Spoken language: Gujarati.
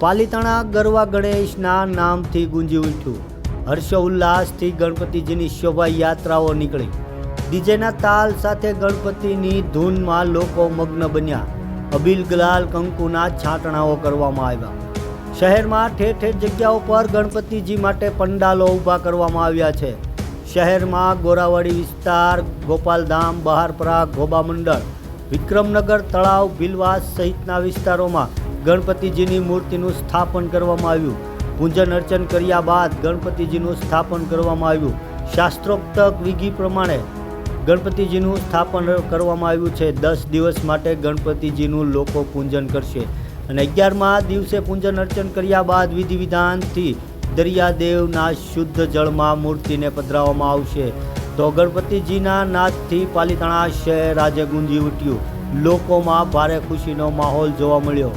પાલીતાણા ગરવા ગણેશના નામથી ગુંજી ઉઠ્યું. હર્ષોલ્લાસથી ગણપતિજીની શોભાયાત્રાઓ નીકળી. ડીજેના તાલ સાથે ગણપતિની ધૂનમાં લોકો મગ્ન બન્યા. અબીલ ગુલાલ કંકુના છાંટણાઓ કરવામાં આવ્યા. શહેરમાં ઠેર ઠેર જગ્યાઓ પર ગણપતિજી માટે પંડાલો ઊભા કરવામાં આવ્યા છે. શહેરમાં ગોરાવાડી વિસ્તાર, ગોપાલધામ, બહારપરા, ગોબા મંડળ, વિક્રમનગર, તળાવ, ભીલવાસ સહિતના વિસ્તારોમાં ગણપતિજીની મૂર્તિનું સ્થાપન કરવામાં આવ્યું. પૂજન અર્ચન કર્યા બાદ ગણપતિજીનું સ્થાપન કરવામાં આવ્યું. શાસ્ત્રોક્ત વિધિ પ્રમાણે ગણપતિજીનું સ્થાપન કરવામાં આવ્યું છે. 10 દિવસ માટે ગણપતિજીનું લોકો પૂજન કરશે અને 11મા દિવસે પૂજન અર્ચન કર્યા બાદ વિધિ વિધાનથી દરિયાદેવના શુદ્ધ જળમાં મૂર્તિને પધરાવવામાં આવશે. તો ગણપતિજીના નાદથી પાલીતાણા શહેર આજે ગુંજી ઉઠ્યું. લોકોમાં ભારે ખુશીનો માહોલ જોવા મળ્યો.